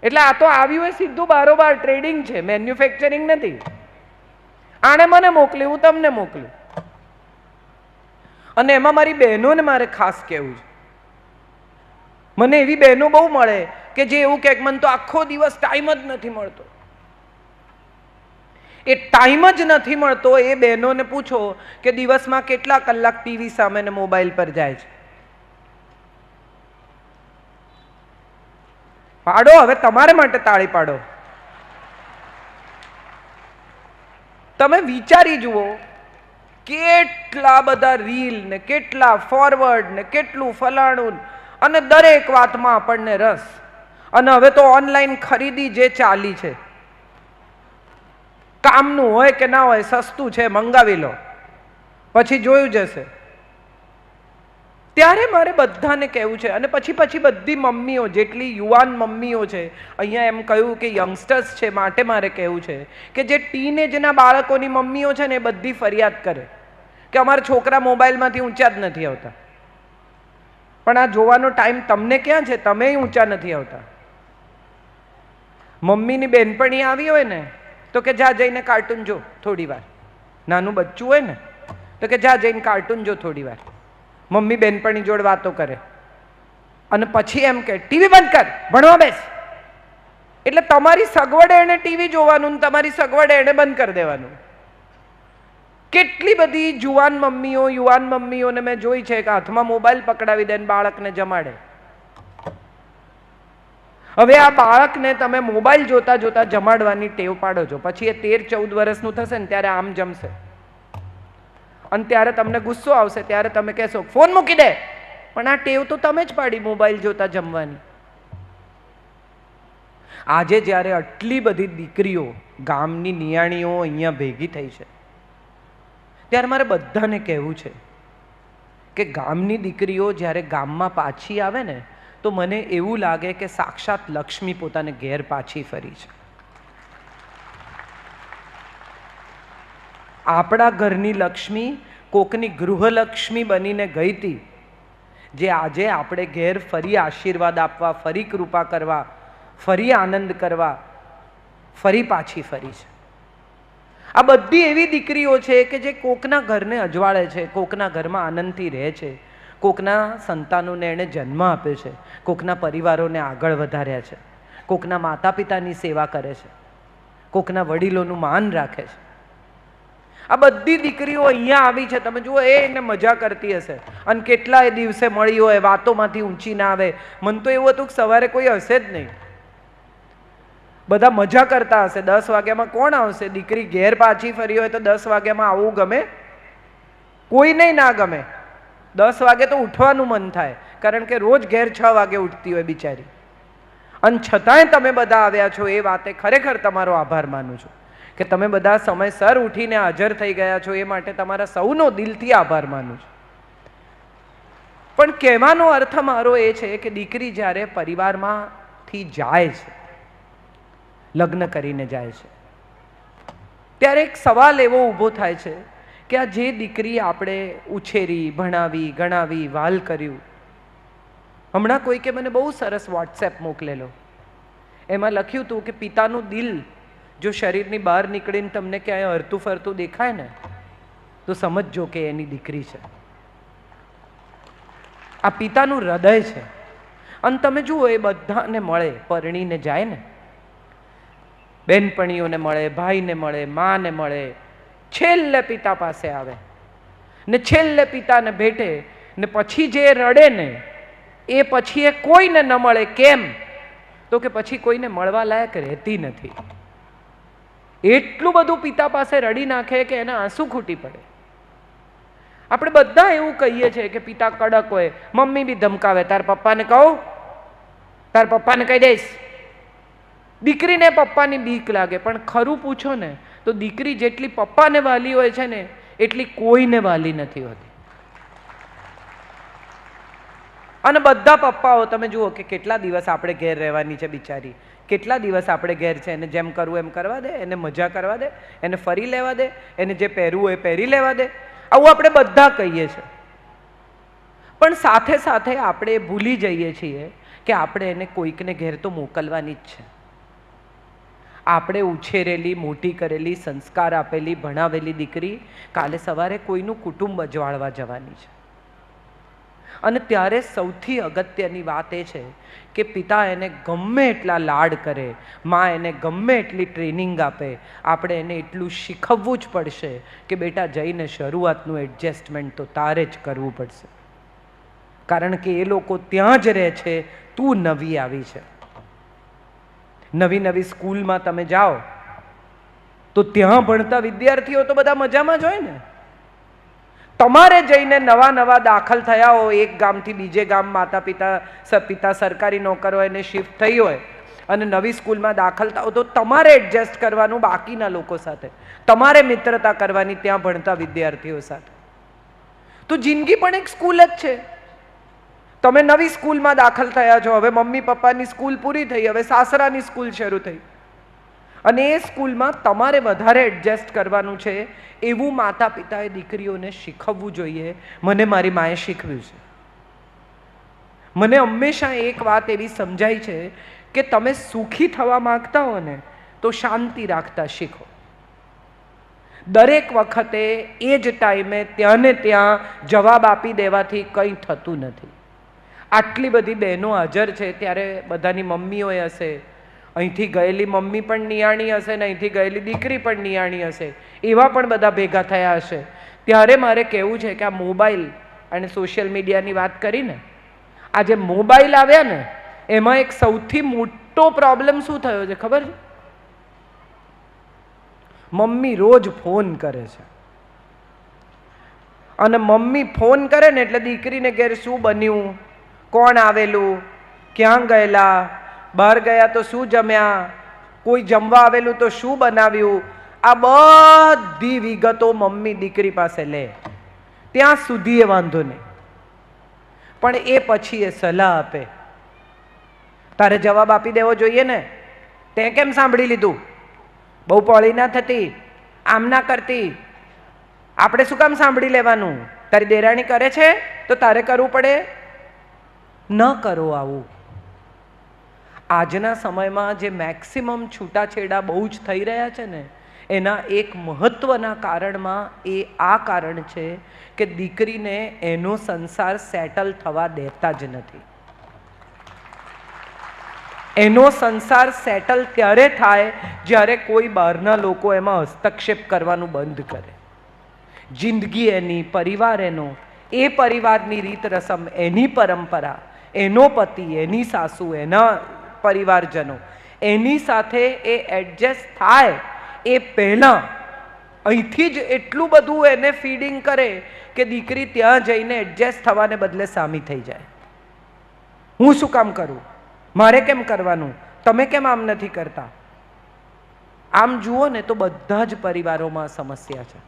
એટલે આ તો આવ્યું એ સીધું બારોબાર ટ્રેડિંગ છે, મેન્યુફેક્ચરિંગ નથી. આણે મને મોકલ્યું, હું તમને મોકલું. અને એમાં મારી બહેનોને મારે ખાસ કહેવું છે. મને એવી બહેનો બહુ મળે કે જે એવું કહે મને તો આખો દિવસ ટાઈમ જ નથી મળતો. એ ટાઈમ જ નથી મળતો એ બહેનોને પૂછો કે દિવસમાં કેટલા કલાક ટીવી સામે ને મોબાઈલ પર જાય છે. પાડો, હવે તમારે માટે તાળી પાડો. તમે વિચારી જુઓ કેટલા બધા રીલ ને કેટલા ફોરવર્ડ ને કેટલું ફલાણું, અને દરેક વાતમાં આપણને રસ. અને હવે તો ઓનલાઈન ખરીદી જે ચાલી છે, કામનું હોય કે ના હોય, સસ્તું છે મંગાવી લો, પછી જોયું જશે. ત્યારે મારે બધાને કહેવું છે, અને પછી બધી મમ્મીઓ, જેટલી યુવાન મમ્મીઓ છે, અહીંયા એમ કહ્યું કે યંગસ્ટર્સ છે, માટે મારે કહેવું છે કે જે ટીનેજના બાળકોની મમ્મીઓ છે ને એ બધી ફરિયાદ કરે કે અમારા છોકરા મોબાઈલમાંથી ઊંચા જ નથી આવતા. પણ આ જોવાનો ટાઈમ તમને ક્યાં છે? તમે ઊંચા નથી આવતા. મમ્મીની બેનપણી આવી હોય ને તો કે જા જઈને કાર્ટૂન જો થોડી વાર. નાનું બચ્ચું હોય ને તો કે જા જઈને કાર્ટૂન જો થોડી વાર. મમ્મી બેનપણી જોડે વાતો કરે અને પછી એમ કે ટીવી બંધ કર, ભણવા બેસ. એટલે તમારી સગવડે એને ટીવી જોવાનું ને તમારી સગવડે એને બંધ કરી દેવાનું. કેટલી બધી યુવાન મમ્મીઓને મેં જોઈ છે કે હાથમાં મોબાઈલ પકડાવી દે ને બાળકને જમાડે. હવે આ બાળકને તમે મોબાઈલ જોતા જોતા જમાડવાની ટેવ પાડો છો, પછી એ 13-14 વર્ષનું થશે ને ત્યારે આમ જમશે, અને ત્યારે તમને ગુસ્સો આવશે, ત્યારે તમે કહેશો ફોન મૂકી દે. પણ આ ટેવ તો તમે જ પાડી મોબાઈલ જોતા જમવાની. આજે જ્યારે આટલી બધી દીકરીઓ, ગામની નિયાણીઓ અહીંયા ભેગી થઈ છે, ત્યારે મારે બધાને કહેવું છે કે ગામની દીકરીઓ જ્યારે ગામમાં પાછી આવે ને તો મને એવું લાગે કે સાક્ષાત લક્ષ્મી પોતાને ઘેર પાછી ફરી છે. આપણા ઘરની લક્ષ્મી કોકની ગૃહલક્ષ્મી બનીને ગઈ હતી, જે આજે આપણે ઘેર ફરી આશીર્વાદ આપવા, ફરી કૃપા કરવા, ફરી આનંદ કરવા, ફરી પાછી ફરી છે. આ બધી એવી દીકરીઓ છે કે જે કોકના ઘરને અજવાળે છે, કોકના ઘરમાં આનંદથી રહે છે, કોકના સંતાનોને એણે જન્મ આપ્યો છે, કોકના પરિવારોને આગળ વધાર્યા છે, કોકના માતા પિતાની સેવા કરે છે, કોકના વડીલોનું માન રાખે છે. આ બધી દીકરીઓ અહીંયા આવી છે. તમે જુઓ, એને મજા કરતી હશે, અને કેટલાય દિવસે મળી હોય, વાતોમાંથી ઊંચી ના આવે. મને તો એવું હતું કે સવારે કોઈ હશે જ નહીં, બધા મજા કરતા હશે. 10 વાગ્યામાં કોણ આવશે? દીકરી ઘેર પાછી ફરી હોય તો 10 વાગ્યામાં આવવું ગમે? કોઈને ના ગમે. 10 વાગે તો ઉઠવાનું મન થાય, કારણ કે રોજ ઘેર 6 વાગે ઉઠતી હોય બિચારી. અને છતાંય તમે બધા આવ્યા છો, એ વાતે ખરેખર તમારો આભાર માનું છું કે તમે બધા સમયસર ઉઠીને હાજર થઈ ગયા છો. એ માટે તમારા સૌનો દિલથી આભાર માનું છું. પણ કહેવાનો અર્થ મારો એ છે કે દીકરી જ્યારે પરિવારમાંથી જાય છે, લગ્ન કરીને જાય છે, ત્યારે એક સવાલ એવો ઊભો થાય છે કે આ જે દીકરી આપણે ઉછેરી, ભણાવી, ગણાવી, વાલ કર્યું, હમણાં કોઈકે મને બહુ સરસ વોટ્સએપ મોકલેલો. એમાં લખ્યું હતું કે પિતાનું દિલ જો શરીરની બહાર નીકળીને તમને ક્યાંય હરતું ફરતું દેખાય ને તો સમજજો કે એની દીકરી છે. આ પિતાનું હૃદય છે. અને તમે જુઓ, એ બધાને મળે, પરણીને જાય ને, બેનપણીઓને મળે, ભાઈને મળે, માને મળે, છેલ્લે પિતા પાસે આવે ને છેલ્લે પિતાને ભેટે ને પછી જે રડે ને એ પછી એ કોઈને ન મળે. કેમ? તો કે પછી કોઈને મળવા લાયક રહેતી નથી. એટલું બધું પિતા પાસે રડી નાખે કે એના આંસુ ખૂટી પડે. આપણે બધા એવું કહીએ છીએ કે પિતા કડક હોય, મમ્મી બી ધમકાવે, તાર પપ્પાને કહું, તાર પપ્પાને કહી દઈશ. દીકરીને પપ્પાની બીક લાગે, પણ ખરું પૂછો ને તો દીકરી જેટલી પપ્પાને વાલી હોય છે ને એટલી કોઈને વાલી નથી હોતી. અને બધા પપ્પાઓ તમે જુઓ કે કેટલા દિવસ આપણે ઘેર રહેવાની છે બિચારી, કેટલા દિવસ આપણે ઘેર છે, એને જેમ કરવું એમ કરવા દે, એને મજા કરવા દે, એને ફરી લેવા દે, એને જે પહેરવું હોય પહેરી લેવા દે. આવું આપણે બધા કહીએ છીએ. પણ સાથે સાથે આપણે ભૂલી જઈએ છીએ કે આપણે એને કોઈકને ઘેર તો મોકલવાની જ છે. આપણે ઉછેરેલી, મોટી કરેલી, સંસ્કાર આપેલી, ભણાવેલી દીકરી કાલે સવારે કોઈનું કુટુંબ અજવાળવા જવાની છે. અને ત્યારે સૌથી અગત્યની વાત એ છે કે પિતા એને ગમે એટલા લાડ કરે, મા એને ગમે એટલી ટ્રેનિંગ આપે, આપણે એને એટલું શીખવવું જ પડશે કે બેટા જઈને શરૂઆતનું એડજસ્ટમેન્ટ તો તારે જ કરવું પડશે. કારણ કે એ લોકો ત્યાં જ રહે છે, તું નવી આવી છે. નવી નવી સ્કૂલમાં તમે જાઓ તો ત્યાં ભણતા વિદ્યાર્થીઓ તો બધા મજામાં જ હોય ને. તમારે જઈને નવા નવા દાખલ થયા હો, એક ગામથી બીજે ગામ માતા પિતા સરકારી નોકર હોય ને શિફ્ટ થઈ હોય અને નવી સ્કૂલમાં દાખલ થાઓ તો તમારે એડજસ્ટ કરવાનું બાકીના લોકો સાથે, તમારે મિત્રતા કરવાની ત્યાં ભણતા વિદ્યાર્થીઓ સાથે. તો જિંદગી પણ એક સ્કૂલ જ છે. તમે નવી સ્કૂલમાં દાખલ થયા છો, હવે મમ્મી પપ્પાની સ્કૂલ પૂરી થઈ, હવે સાસરાની સ્કૂલ શરૂ થઈ અને એ સ્કૂલમાં તમારે વધારે એડજસ્ટ કરવાનું છે એવું માતા પિતાએ દીકરીઓને શીખવવું જોઈએ. મને મારી માએ શીખવ્યું છે. મને હંમેશા એક વાત એવી સમજાય છે કે તમે સુખી થવા માંગતા હો ને તો શાંતિ રાખતા શીખો. દરેક વખતે એ જ ટાઈમે ત્યાં ને ત્યાં જવાબ આપી દેવાથી કંઈ થતું નથી. આટલી બધી બહેનો હાજર છે ત્યારે બધાની મમ્મીઓએ હશે, અહીંથી ગયેલી મમ્મી પણ નિયાણી હશે ને અહીંથી ગયેલી દીકરી પણ નિયાણી હશે, એવા પણ બધા ભેગા થયા હશે. ત્યારે મારે કહેવું છે કે આ મોબાઈલ અને સોશિયલ મીડિયાની વાત કરીને, આ જે મોબાઈલ આવ્યા ને એમાં એક સૌથી મોટો પ્રોબ્લેમ શું થયો છે ખબર છે? મમ્મી રોજ ફોન કરે છે અને મમ્મી ફોન કરે ને એટલે દીકરીને ઘેર શું બન્યું, કોણ આવેલું, ક્યાં ગયેલા, બહાર ગયા તો શું જમ્યા, કોઈ જમવા આવેલું તો શું બનાવ્યું, આ બધી વિગતો મમ્મી દીકરી પાસે લે. ત્યાં સુધી એ વાંધો નહીં, પણ એ પછી એ સલાહ આપે. તારે જવાબ આપી દેવો જોઈએ ને, તે કેમ સાંભળી લીધું, બહુ પોળી ના થતી, આમ ના કરતી, આપણે શું કામ સાંભળી લેવાનું, તારી દેરાણી કરે છે તો તારે કરવું પડે. ન કરો આવું. આજના સમયમાં જે મેક્સિમમ છૂટાછેડા બહુ જ થઈ રહ્યા છે ને એના એક મહત્વના કારણમાં એ આ કારણ છે કે દીકરીને એનો સંસાર સેટલ થવા દેતા જ નથી. એનો સંસાર સેટલ ત્યારે થાય જ્યારે કોઈ બહારના લોકો એમાં હસ્તક્ષેપ કરવાનું બંધ કરે. જિંદગી એની, પરિવાર એનો, એ પરિવારની રીત રસમ, એની પરંપરા, એનો પતિ, એની સાસુ, એના પરિવારજનો, એની સાથે એ એડજસ્ટ થાય એ પહેલાં અહીંથી જ એટલું બધું એને ફીડિંગ કરે કે દીકરી ત્યાં જઈને એડજસ્ટ થવાને બદલે સામી થઈ જાય. હું શું કામ કરું, મારે કેમ કરવાનું, તમે કેમ આમ નથી કરતા. આમ જુઓ ને તો બધા જ પરિવારોમાં સમસ્યા છે.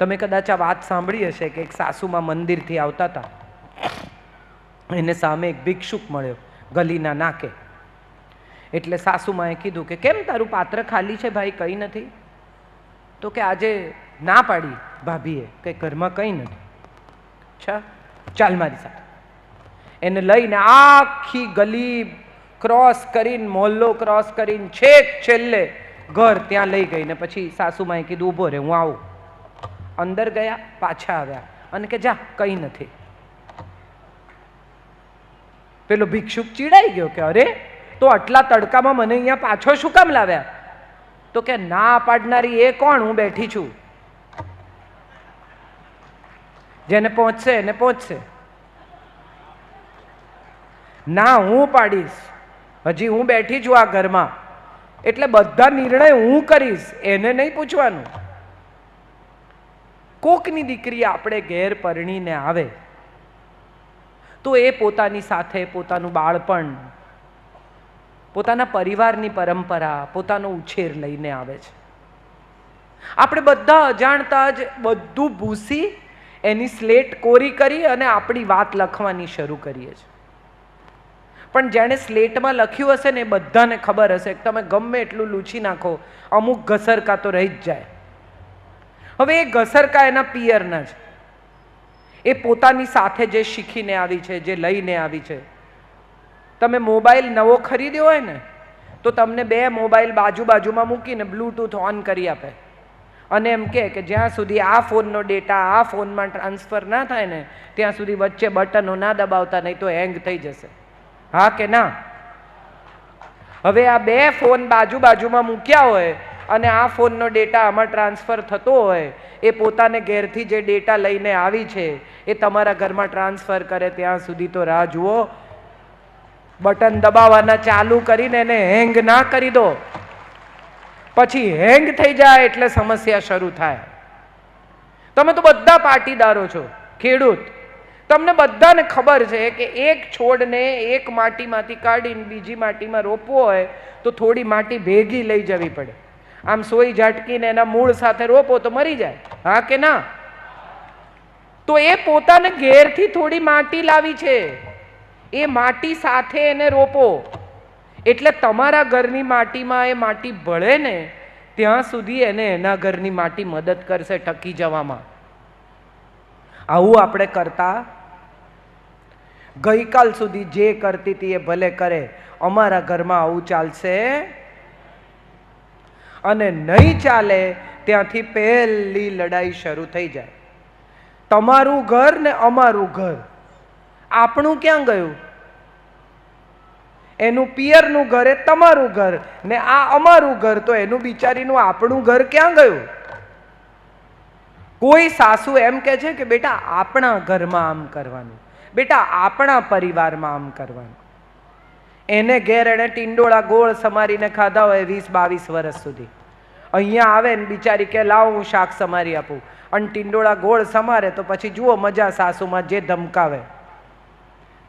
તમે કદાચ આ વાત સાંભળી હશે કે એક સાસુમાં મંદિરથી આવતા હતા, એને સામે એક ભિક્ષુક મળ્યો ગલીના નાકે. એટલે સાસુમાએ કીધું કે કેમ તારું પાત્ર ખાલી છે ભાઈ, કંઈ નથી? તો કે આજે ના પાડી ભાભીએ કે ઘરમાં કંઈ નથી. અચ્છા, ચાલ મારી સાથે. એને લઈને આખી ગલી ક્રોસ કરીને, મોહલ્લો ક્રોસ કરીને છેક છેલ્લે ઘર ત્યાં લઈ ગઈ ને પછી સાસુમાએ કીધું ઊભો રહે, હું આવું. અંદર ગયા, પાછા આવ્યા અને કે જા કંઈ નથી. પેલો ભિક્ષુક ચીડાઈ ગયો કે અરે તો આટલા તડકામાં મને અહીંયા પાછો શું કામ લાવ્યા? તો કે ના પાડનારી એ કોણ, હું બેઠી છું. જેને પહોંચશે એને પહોંચશે. ના હું પાડીશ, હજી હું બેઠી છું આ ઘરમાં, એટલે બધા નિર્ણય હું કરીશ, એને નહીં પૂછવાનું. કોકની દીકરી આપણે ઘેર પરણીને આવે તો એ પોતાની સાથે પોતાનું બાળપણ, પોતાના પરિવારની પરંપરા, પોતાનો ઉછેર લઈને આવે છે. આપણે બધા અજાણતા જ બધું ભૂસી એની સ્લેટ કોરી કરી અને આપણી વાત લખવાની શરૂ કરીએ છીએ. પણ જેણે સ્લેટમાં લખ્યું હશે ને એ બધાને ખબર હશે કે તમે ગમે એટલું લૂછી નાખો, અમુક ઘસરકા તો રહી જ જાય. હવે એ ઘસરકા એના પિયરના છે, એ પોતાની સાથે જે શીખીને આવી છે, જે લઈને આવી છે. તમે મોબાઈલ નવો ખરીદ્યો હોય ને તો તમને બે મોબાઈલ બાજુમાં મૂકીને બ્લૂટૂથ ઓન કરી આપે અને એમ કે જ્યાં સુધી આ ફોનનો ડેટા આ ફોનમાં ટ્રાન્સફર ના થાય ને ત્યાં સુધી વચ્ચે બટનો ના દબાવતા, નહીં તો હેંગ થઈ જશે. હા કે ના? હવે આ બે ફોન બાજુમાં મૂક્યા હોય અને આ ફોનનો ડેટા આમાં ટ્રાન્સફર થતો હોય, એ પોતાને ઘેરથી જે ડેટા લઈને આવી છે એ તમારા ઘરમાં ટ્રાન્સફર કરે ત્યાં સુધી તો રાહ જુઓ. બટન દબાવવાના ચાલુ કરીને એને હેંગ ના કરી દો. પછી હેંગ થઈ જાય એટલે સમસ્યા શરૂ થાય. તમે તો બધા પાટીદારો છો, ખેડૂત. તમને બધાને ખબર છે કે એક છોડને એક માટીમાંથી કાઢીને બીજી માટીમાં રોપવો હોય તો થોડી માટી ભેગી લઈ જવી પડે. આમ સોઈ ઝાટકીને એના મૂળ સાથે રોપો તો મરી જાય. હા કે ના? તો એ પોતાને ઘેરથી થોડી માટી લાવી છે, એ માટી સાથે એને રોપો એટલે તમારા ઘરની માટીમાં એ માટી ભળે ને ત્યાં સુધી એને એના ઘરની માટી મદદ કરશે ટકી જવામાં. આવું આપણે કરતા ગઈકાલ સુધી જે કરતી હતી એ ભલે કરે, અમારા ઘરમાં આવું ચાલશે અને નહીં ચાલે ત્યાંથી પહેલી લડાઈ શરૂ થઈ જાય. તમારું ઘર ને અમારું ઘર, આપણું ક્યાં ગયું? એનું પિયરનું ઘર એ તમારું ઘર ને આ અમારું ઘર, તો એનું બિચારીનું આપણું ઘર ક્યાં ગયું? કોઈ સાસુ એમ કે છે કે બેટા આપણા ઘરમાં આમ કરવાનું, બેટા આપણા પરિવારમાં આમ કરવાનું. એને ઘેર એને ટિંડોળા ગોળ સમારીને ખાધા હોય 20-22 વર્ષ સુધી. અહીંયા આવે ને બિચારી કે લાવ હું શાક સમારી આપું, અને ટિંડોળા ગોળ સમારે તો પછી જુઓ મજા સાસુમાં જે ધમકાવે.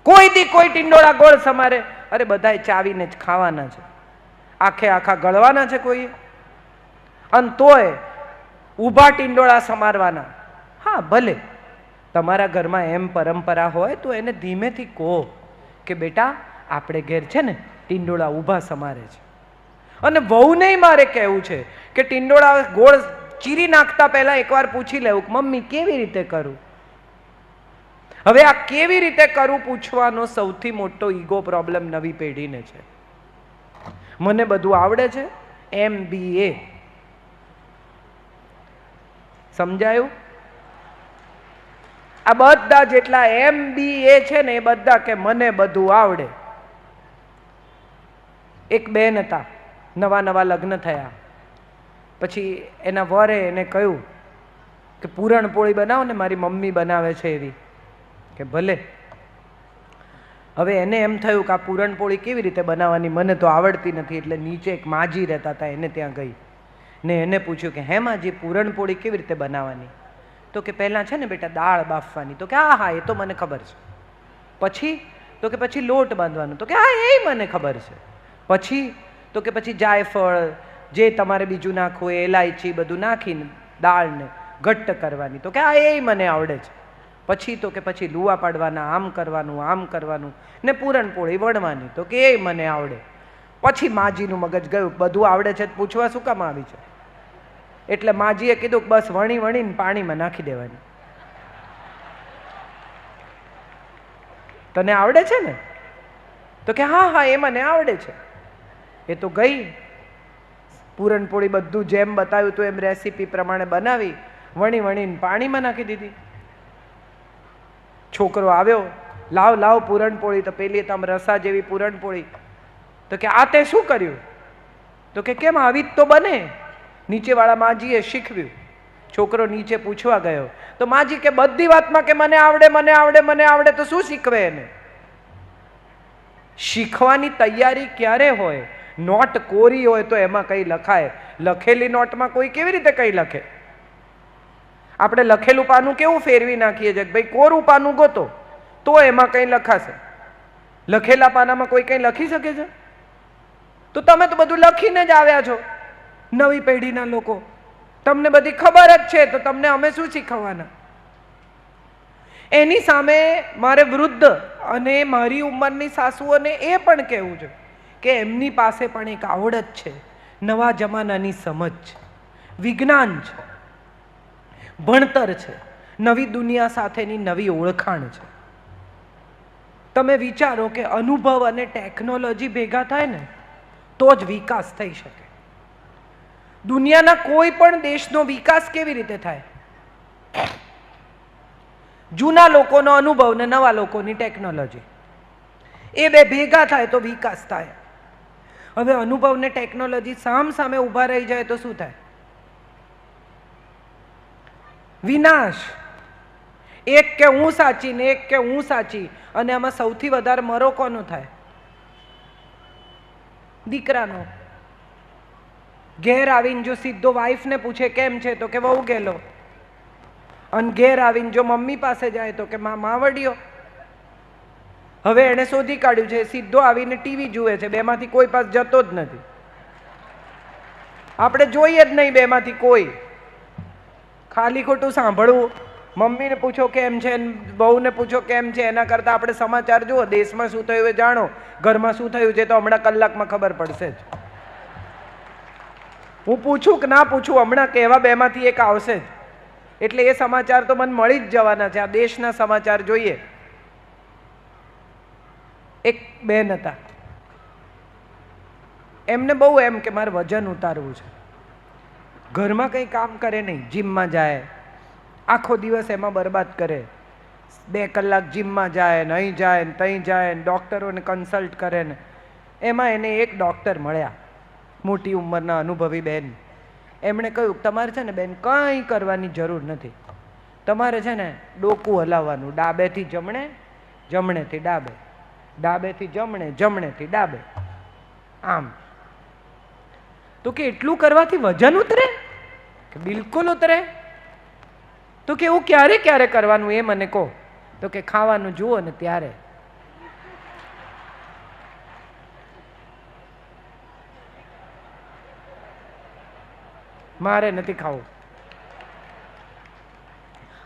કોઈ દી કોઈ ટિંડોળા ગોળ સમારે? અરે બધાય ચાવીને જ ખાવાના છે, આખે આખા ગળવાના છે કોઈ? અને તોય ઊભા ટિંડોળા સમારવાના. હા ભલે તમારા ઘરમાં એમ પરંપરા હોય તો એને ધીમેથી કહો કે બેટા આપણે ઘેર છે ને ટિંડોળા ઊભા સમારે છે. અને વહુને મારે કહેવું છે કે ટિંડોળા ગોળ ચીરી નાખતા પહેલા એકવાર પૂછી લેવું કે મમ્મી કેવી રીતે કરું? હવે આ કેવી રીતે કરું પૂછવાનો સૌથી મોટો ઈગો પ્રોબ્લેમ નવી પેઢીને છે. મને બધું આવડે છે, MBA. સમજાયું? આ બધા જેટલા MBA છે ને એ બધા કે મને બધું આવડે. એક બેન હતા, નવા લગ્ન થયા, પછી એના વરે એને કહ્યું કે પૂરણપોળી બનાવો ને, મારી મમ્મી બનાવે છે એવી. કે ભલે. હવે એને એમ થયું કે આ પૂરણપોળી કેવી રીતે બનાવવાની, મને તો આવડતી નથી. એટલે નીચે એક માજી રહેતા હતા, એને ત્યાં ગઈ ને એને પૂછ્યું કે હે માજી પૂરણપોળી કેવી રીતે બનાવવાની? તો કે પહેલાં છે ને બેટા દાળ બાફવાની. તો કે હા એ તો મને ખબર છે. પછી? તો કે પછી લોટ બાંધવાનો. તો કે હા એ મને ખબર છે. પછી? તો કે પછી જાયફળ જે તમારે બીજું નાખવું એ એલાયચી બધું નાખીને દાળને ઘટ્ટ કરવાની. તો કે હા એ મને આવડે છે. પછી? તો કે પછી લુવા પાડવાના, આમ કરવાનું ને પૂરણપોળી વણવાની. તો કે એ મને આવડે. પછી માજીનું મગજ ગયું બધું આવડે છે પૂછવા શું કામ આવી છે? એટલે માજીએ કીધું બસ વણીને પાણીમાં નાખી દેવાની. તને આવડે છે ને? તો કે હા એ મને આવડે છે. એ તો ગઈ પૂરણપોળી બધું જેમ બતાવ્યું તો એમ રેસીપી પ્રમાણે બનાવી, વણીને પાણીમાં નાખી દીધી. છોકરો આવ્યો, લાવ પૂરણપોળી. તો પેલી તો આમ રસા જેવી પૂરણપોળી. તો કે આ તે શું કર્યું? તો કે કેમ આવી જ તો બને. નીચેવાળા માજીએ શીખવ્યું. છોકરો નીચે પૂછવા ગયો તો માજી કે બધી વાતમાં કે મને આવડે તો શું શીખવે એને? શીખવાની તૈયારી ક્યારે હોય? નોટ કોરી હોય તો એમાં કઈ લખાય. લખેલી નોટમાં કોઈ કેવી રીતે કઈ લખે? આપણે લખેલું પાનું કેવું ફેરવી નાખીએ છીએ, ભાઈ કોરું પાનું ગોતો તો એમાં કઈ લખાશે. લખેલા પાનામાં કોઈ કઈ લખી શકે છે? તો તમે તો બધું લખીને જ આવ્યા છો. નવી પેઢીના લોકો, તમને બધી ખબર જ છે, તો તમને અમે શું શીખવવાના? એની સામે મારે વૃદ્ધ અને મારી ઉંમરની સાસુઓને એ પણ કહેવું છે કે એમની પાસે પણ એક આવડત છે, નવા જમાનાની સમજ છે, વિજ્ઞાન છે, ભણતર છે, નવી દુનિયા સાથેની નવી ઓળખાણ છે. તમે વિચારો કે અનુભવ અને ટેકનોલોજી ભેગા થાય ને તો જ વિકાસ થઈ શકે. દુનિયાના કોઈ પણ દેશનો વિકાસ કેવી રીતે થાય? જૂના લોકોનો અનુભવ ને નવા લોકોની ટેકનોલોજી, એ બે ભેગા થાય તો વિકાસ થાય. હવે અનુભવ ને ટેકનોલોજી સામ સામે ઊભા રહી જાય તો શું થાય? વિનાશ. એક કે હું સાચી ને એક કે હું સાચી, અને આમાં સૌથી વધારે મરો કોનો થાય? દીકરાનો. ઘેર આવીને જો સીધો વાઈફને પૂછે કેમ છે, તો કે વહુ ગયેલો. અને ઘેર આવીને જો મમ્મી પાસે જાય તો કે માવડીયો. હવે એને શોધી કાઢ્યું છે, સીધો આવીને ટીવી જુએ છે, બેમાંથી કોઈ પાસે જતો જ નથી. આપણે જોઈએ જ નહીં બેમાંથી કોઈ. ખાલી ખોટું સાંભળવું. મમ્મીને પૂછો કેમ છે, બહુને પૂછો કેમ છે, એના કરતાં આપણે સમાચાર જુઓ. દેશમાં શું થયું એ જાણો, ઘરમાં શું થયું છે તો હમણાં કલાકમાં ખબર પડશે જ. હું પૂછું કે ના પૂછું, હમણાં કહેવા બેમાંથી એક આવશે જ. એટલે એ સમાચાર તો મને મળી જ જવાના છે. આ દેશના સમાચાર જોઈએ. એક બેન હતા, એમને બહુ એમ કે મારે વજન ઉતારવું છે. ઘરમાં કંઈ કામ કરે નહીં, જીમમાં જાય, આખો દિવસ એમાં બરબાદ કરે. 2 કલાક જીમમાં જાય ને અહીં જાય ને ત્યાં જાય ને ડૉક્ટરોને કન્સલ્ટ કરે ને. એમાં એને એક ડૉક્ટર મળ્યા, મોટી ઉંમરના અનુભવી બેન. એમણે કહ્યું તમારે છે ને બેન કંઈ કરવાની જરૂર નથી, તમારે છે ને ડોકું હલાવવાનું, ડાબેથી જમણે, જમણેથી ડાબે, ડાબેથી જમણે, જમણેથી ડાબે, આમ. તો કે એટલું કરવાથી વજન ઉતરે? કે બિલકુલ ઉતરે. તો કે એવું ક્યારે ક્યારે કરવાનું એ મને કહો. તો કે ખાવાનું જુઓ ને ત્યારે. મારે નથી ખાવું.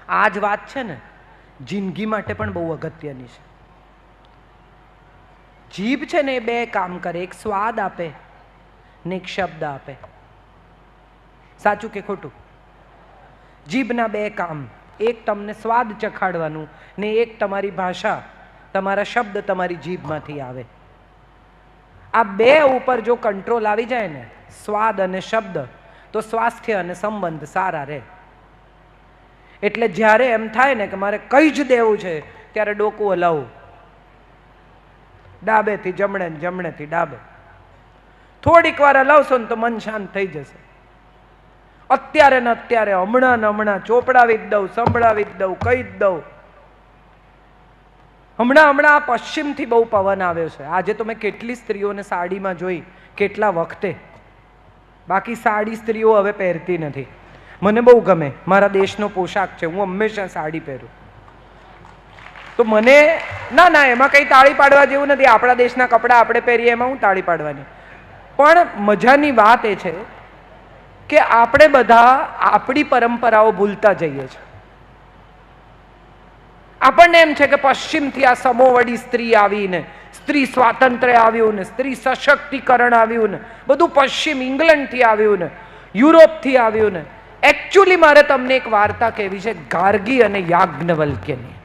આ જ વાત છે ને જિંદગી માટે પણ બહુ અગત્યની છે. જીભ છે ને એ 2 કામ કરે, એક સ્વાદ આપે ને એક શબ્દ આપે. સાચું કે ખોટું? જીભના 2 કામ, એક તમને સ્વાદ ચખાડવાનું ને એક તમારી ભાષા, તમારા શબ્દ તમારી જીભમાંથી આવે. આ 2 ઉપર જો કંટ્રોલ આવી જાય ને, સ્વાદ અને શબ્દ, તો સ્વાસ્થ્ય અને સંબંધ સારા રહે. એટલે જ્યારે એમ થાય ને કે મારે કઈ જ દેવું છે, ત્યારે ડોકું હલાવું, ડાબેથી જમણે ને જમણેથી ડાબે. થોડીક વાર હલાવશો ને તો મન શાંત થઈ જશે. અત્યારે ને અત્યારે, હમણાં ને હમણાં ચોપડાવી જ દઉં, સંભળાવી જ દઉં, કહી જ દઉં. હમણાં આ પશ્ચિમથી બહુ પવન આવ્યો છે. આજે તો મેં કેટલી સ્ત્રીઓને સાડીમાં જોઈ, કેટલા વખતે. બાકી સાડી સ્ત્રીઓ હવે પહેરતી નથી. મને બહુ ગમે, મારા દેશનો પોશાક છે, હું હંમેશા સાડી પહેરું. તો મને ના એમાં કંઈ તાળી પાડવા જેવું નથી. આપણા દેશના કપડાં આપણે પહેરીએ એમાં હું તાળી પાડવાની. પણ મજાની વાત એ છે કે આપણે બધા આપણી પરંપરાઓ ભૂલતા જઈએ છીએ. આપણને એમ છે કે પશ્ચિમથી આ સમોવડી સ્ત્રી આવીને, સ્ત્રી સ્વાતંત્ર્ય આવ્યું ને, સ્ત્રી સશક્તિકરણ આવ્યું ને, બધું પશ્ચિમ, ઇંગ્લેન્ડથી આવ્યું ને, યુરોપથી આવ્યું ને. એકચ્યુઅલી મારે તમને એક વાર્તા કહેવી છે, ગાર્ગી અને યાજ્ઞવલ્ક્યની.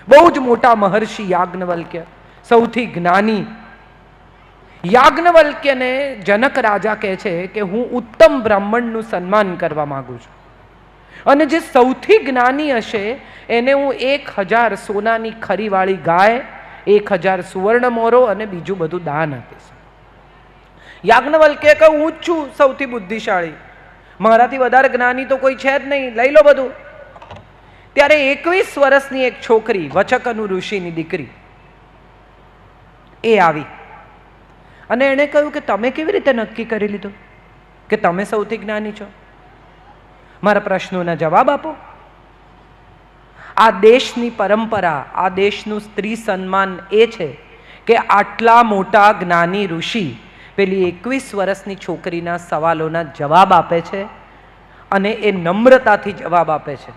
બહુ જ મોટા મહર્ષિ યાજ્ઞવલ્ક્ય, સૌથી જ્ઞાની. યાજ્ઞવલ્ક્યને જનક રાજા કહે છે કે હું ઉત્તમ બ્રાહ્મણનું સન્માન કરવા માંગુ છું, અને જે સૌથી જ્ઞાની હશે એને હું 1000 સોનાની ખરીવાળી ગાય, 1000 સુવર્ણ મોરો અને બીજું બધું દાન આપીશ. યાજ્ઞવલ્ક્યે કહ્યું હું જ છું સૌથી બુદ્ધિશાળી, મારાથી વધારે જ્ઞાની તો કોઈ છે જ નહીં, લઈ લો બધું. ત્યારે 21 વર્ષની એક છોકરી, વચકનુ ઋષિની દીકરી, એ આવી અને એણે કહ્યું કે તમે કેવી રીતે નક્કી કરી લીધું કે તમે સૌથી જ્ઞાની છો? મારા પ્રશ્નોના જવાબ આપો. આ દેશની પરંપરા, આ દેશનું સ્ત્રી સન્માન એ છે કે આટલા મોટા જ્ઞાની ઋષિ પેલી 21 વર્ષની છોકરીના સવાલોના જવાબ આપે છે, અને એ નમ્રતાથી જવાબ આપે છે.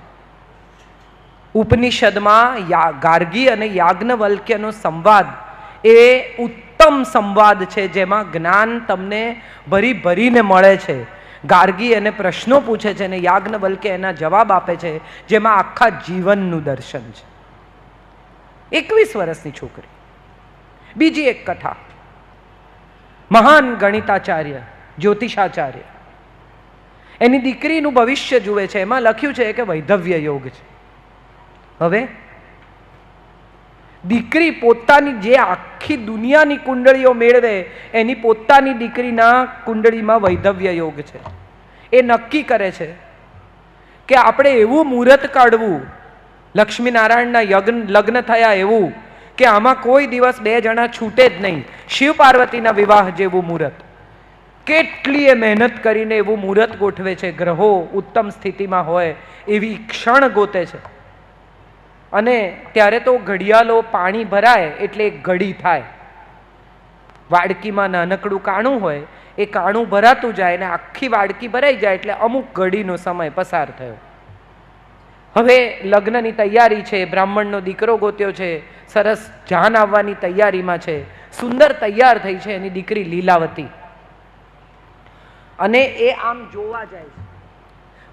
ઉપનિષદમાં ગાર્ગી અને યાજ્ઞવલ્ક્યનો સંવાદ એ ઉત્તમ સંવાદ છે, જેમાં જ્ઞાન તમને ભરી ભરીને મળે છે. ગાર્ગી એને પ્રશ્નો પૂછે છે અને યાજ્ઞવલ્ક્ય એના જવાબ આપે છે, જેમાં આખા જીવનનું દર્શન છે. 21 વર્ષની છોકરી. બીજી એક કથા. મહાન ગણિતાચાર્ય, જ્યોતિષાચાર્ય, એની દીકરીનું ભવિષ્ય જુએ છે. એમાં લખ્યું છે કે વૈધવ્ય યોગ છે. હવે દીકરી પોતાની જે આખી દુનિયાની કુંડળીઓ મેળવે એની પોતાની દીકરીના કુંડળીમાં વૈધવ્ય યોગ છે. એ નક્કી કરે છે કે આપણે એવું મુહૂર્ત કાઢવું, લક્ષ્મીનારાયણના લગ્ન થયા એવું કે આમાં કોઈ દિવસ બે જણા છૂટે જ નહીં. શિવ પાર્વતીના વિવાહ જેવું મુહૂર્ત. કેટલી એ મહેનત કરીને એવું મુહૂર્ત ગોઠવે છે. ગ્રહો ઉત્તમ સ્થિતિમાં હોય એવી ક્ષણ ગોતે છે. અને ત્યારે તો ઘડિયાળો પાણી ભરાય એટલે એક ઘડી થાય. વાડકીમાં નાનકડું કાણું હોય, એ કાણું ભરાતું જાય ને આખી વાડકી ભરાઈ જાય એટલે અમુક ઘડીનો સમય પસાર થયો. હવે લગ્નની તૈયારી છે, બ્રાહ્મણનો દીકરો ગોત્યો છે, સરસ જાન આવવાની તૈયારીમાં છે, સુંદર તૈયાર થઈ છે એની દીકરી લીલાવતી. અને એ આમ જોવા જાય છે,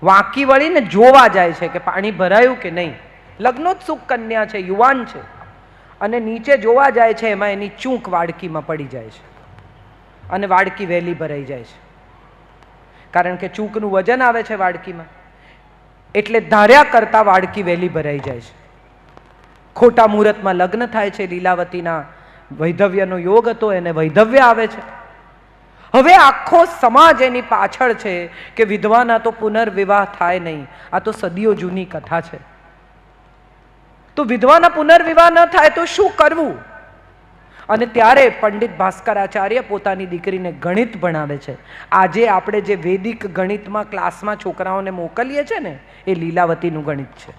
વાંકી વળીને જોવા જાય છે કે પાણી ભરાયું કે નહીં. લગ્નોત્સુક કન્યા છે, યુવાન છે, અને નીચે જોવા જાય છે. એમાં એની ચૂંક વાડકીમાં પડી જાય છે અને વાડકી વહેલી ભરાઈ જાય છે. કારણ કે ચૂંકનું વજન આવે છે વાડકીમાં, એટલે ધાર્યા કરતા વાડકી વહેલી ભરાઈ જાય છે. ખોટા મુહૂર્તમાં લગ્ન થાય છે. લીલાવતીના વૈધવ્યનો યોગ હતો, એને વૈધવ્ય આવે છે. હવે આખો સમાજ એની પાછળ છે કે વિધવાના તો પુનર્વિવાહ થાય નહીં. આ તો સદીઓ જૂની કથા છે. તો વિધવાના પુનર્વિવાહ ન થાય તો શું કરવું? અને ત્યારે પંડિત ભાસ્કરાચાર્ય પોતાની દીકરીને ગણિત ભણાવે છે. આજે આપણે જે વૈદિક ગણિતમાં ક્લાસમાં છોકરાઓને મોકલીએ છીએ ને, એ લીલાવતીનું ગણિત છે.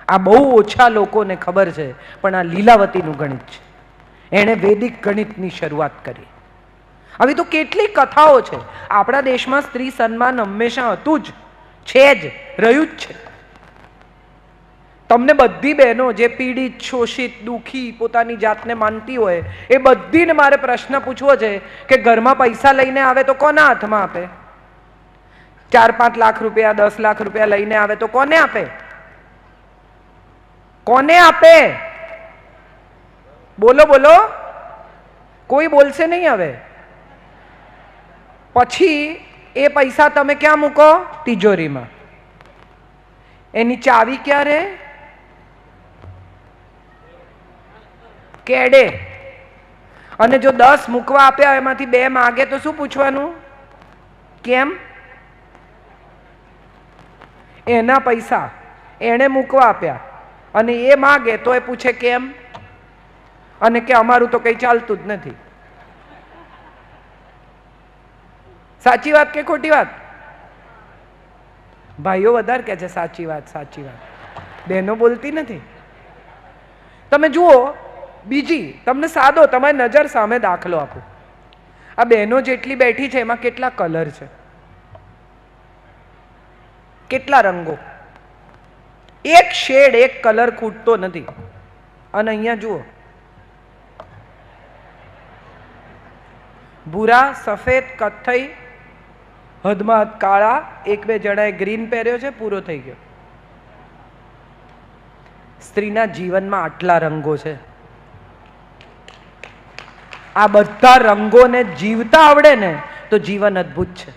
આ બહુ ઓછા લોકોને ખબર છે, પણ આ લીલાવતીનું ગણિત છે. એણે વૈદિક ગણિતની શરૂઆત કરી. આવી તો કેટલી કથાઓ છે. આપણા દેશમાં સ્ત્રી સન્માન હંમેશા હતું જ, છે જ, રહ્યું જ છે. તમને બધી બહેનો જે પીડિત, શોષિત, દુઃખી પોતાની જાતને માનતી હોય, એ બધીને મારે પ્રશ્ન પૂછવો છે કે ઘરમાં પૈસા લઈને આવે તો કોના હાથમાં આપે? 4-5 લાખ રૂપિયા, 10 લાખ રૂપિયા લઈને આવે તો કોને આપે? કોને આપે? બોલો બોલો. કોઈ બોલશે નહીં. હવે પછી એ પૈસા તમે ક્યાં મૂકો? તિજોરીમાં. એની ચાવી ક્યાં રહે? કેડે. અને જો 10 મૂકવા આપ્યા એમાંથી 2 માગે તો શું પૂછવાનું? કેમ? એના પૈસા એણે મૂકવા આપ્યા અને એ માગે તો એ પૂછે કેમ? અને કે અમારું તો કંઈ ચાલતું જ નથી. સાચી વાત કે ખોટી વાત? ભાઈઓ વધારે કહે છે સાચી વાત, સાચી વાત. બહેનો બોલતી નથી. તમે જુઓ, બીજી તમને સાદો તમારી નજર સામે દાખલો આપો. આ બહેનો જેટલી બેઠી છે એમાં કેટલા કલર છે, કેટલા રંગો. એક શેડ, એક કલર ખૂટતો નથી. અને અહીંયા જુઓ, ભૂરા, સફેદ, કથ્થઈ, હદમાં હદ કાળા, 1-2 જણાએ ગ્રીન પહેર્યો છે, પૂરો થઈ ગયો. સ્ત્રીના જીવનમાં આટલા રંગો છે. આ બધા રંગોને જીવતા આવડે ને તો જીવન અદ્ભુત છે.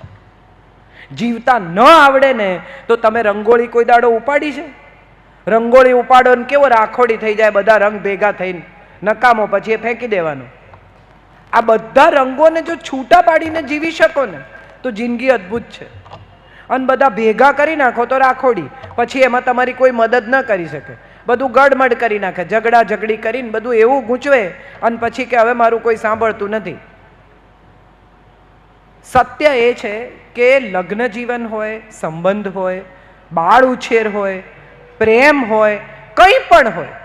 જીવતા ન આવડે ને તો તમે રંગોળી કોઈ દાડો ઉપાડી છે? રંગોળી ઉપાડો ને કેવો રાખોડી થઈ જાય, બધા રંગ ભેગા થઈને નકામો, પછી એ ફેંકી દેવાનો. આ બધા રંગોને જો છૂટા પાડીને જીવી શકો ને તો જિંદગી અદ્ભુત છે. અને બધા ભેગા કરી નાખો તો રાખોડી, પછી એમાં તમારી કોઈ મદદ ન કરી શકે. બધું ગડમડ કરી નાખે, ઝઘડા ઝઘડી કરીને બધું એવું ગૂંચવે અને પછી કે હવે મારું કોઈ સાંભળતું નથી. સત્ય એ છે કે લગ્ન જીવન હોય, સંબંધ હોય, બાળ ઉછેર હોય, પ્રેમ હોય, કંઈ પણ હોય,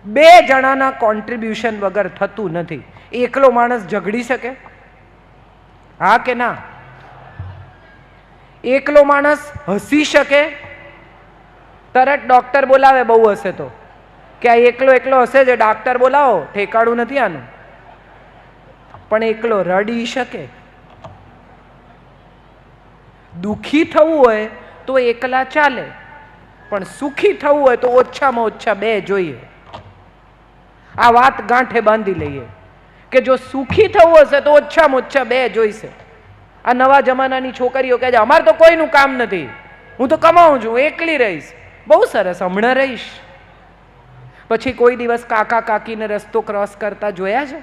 2 જણાના કોન્ટ્રીબ્યુશન વગર થતું નથી. એકલો માણસ ઝઘડી શકે? હા કે ના? એકલો માણસ હસી શકે? તરત ડોક્ટર બોલાવે બહુ હશે તો કે આ એકલો એકલો હશે છે, ડોક્ટર બોલાવો, ઠેકાણું નથી આનું. પણ એકલો રડી શકે? દુઃખી થવું હોય તો એકલા ચાલે, પણ સુખી થવું હોય તો ઓછામાં ઓછા 2 જોઈએ. આ વાત ગાંઠે બાંધી લઈએ કે જો સુખી થવું હશે તો ઓછામાં ઓછા બે જોઈશે. આ નવા જમાનાની છોકરીઓ કહે છે અમારે તો કોઈનું કામ નથી, હું તો કમાઉં છું, એકલી રહીશ. બહુ સરસ, હમણાં રહીશ. પછી કોઈ દિવસ કાકા કાકીને રસ્તો ક્રોસ કરતા જોયા છે?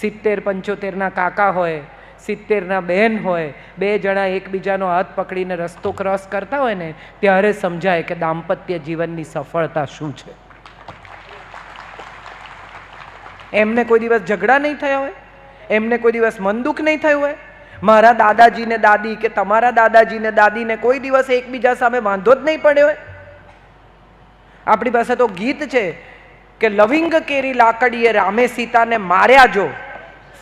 70-75 કાકા હોય, 70 બહેન હોય, બે જણા એકબીજાનો હાથ પકડીને રસ્તો ક્રોસ કરતા હોય ને, ત્યારે સમજાય કે દાંપત્ય જીવનની સફળતા શું છે. એમને કોઈ દિવસ ઝઘડા નહીં થયા હોય, એમને કોઈ દિવસ મન દુઃખ નહીં થયું હોય. મારા દાદાજી ને દાદી કે તમારા દાદાજી ને દાદીને કોઈ દિવસ એકબીજા સામે વાંધો જ નહીં પડ્યો હોય. આપણી પાસે તો ગીત છે કે લવિંગ કેરી લાકડીએ રામે સીતાને માર્યા જો,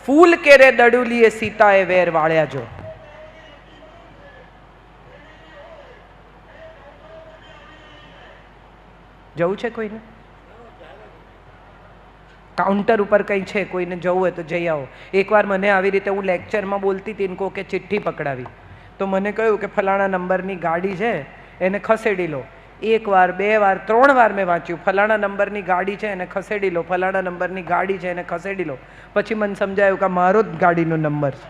ફૂલ કેરે દડુલીએ સીતાએ વેર વાળ્યા જો. જવું છે કોઈને? કાઉન્ટર ઉપર કંઈ છે, કોઈને જવું હોય તો જઈ આવો. એકવાર મને આવી રીતે હું લેક્ચરમાં બોલતી હતી, ઇनको કે ચિઠ્ઠી પકડાવી, તો મને કહ્યું કે ફલાણા નંબરની ગાડી છે એને ખસેડી લો. એક વાર, બે વાર, 3 વાર મેં વાંચ્યું, ફલાણા નંબરની ગાડી છે એને ખસેડી લો, ફલાણા નંબરની ગાડી છે એને ખસેડી લો. પછી મને સમજાયું કે મારો જ ગાડીનો નંબર છે.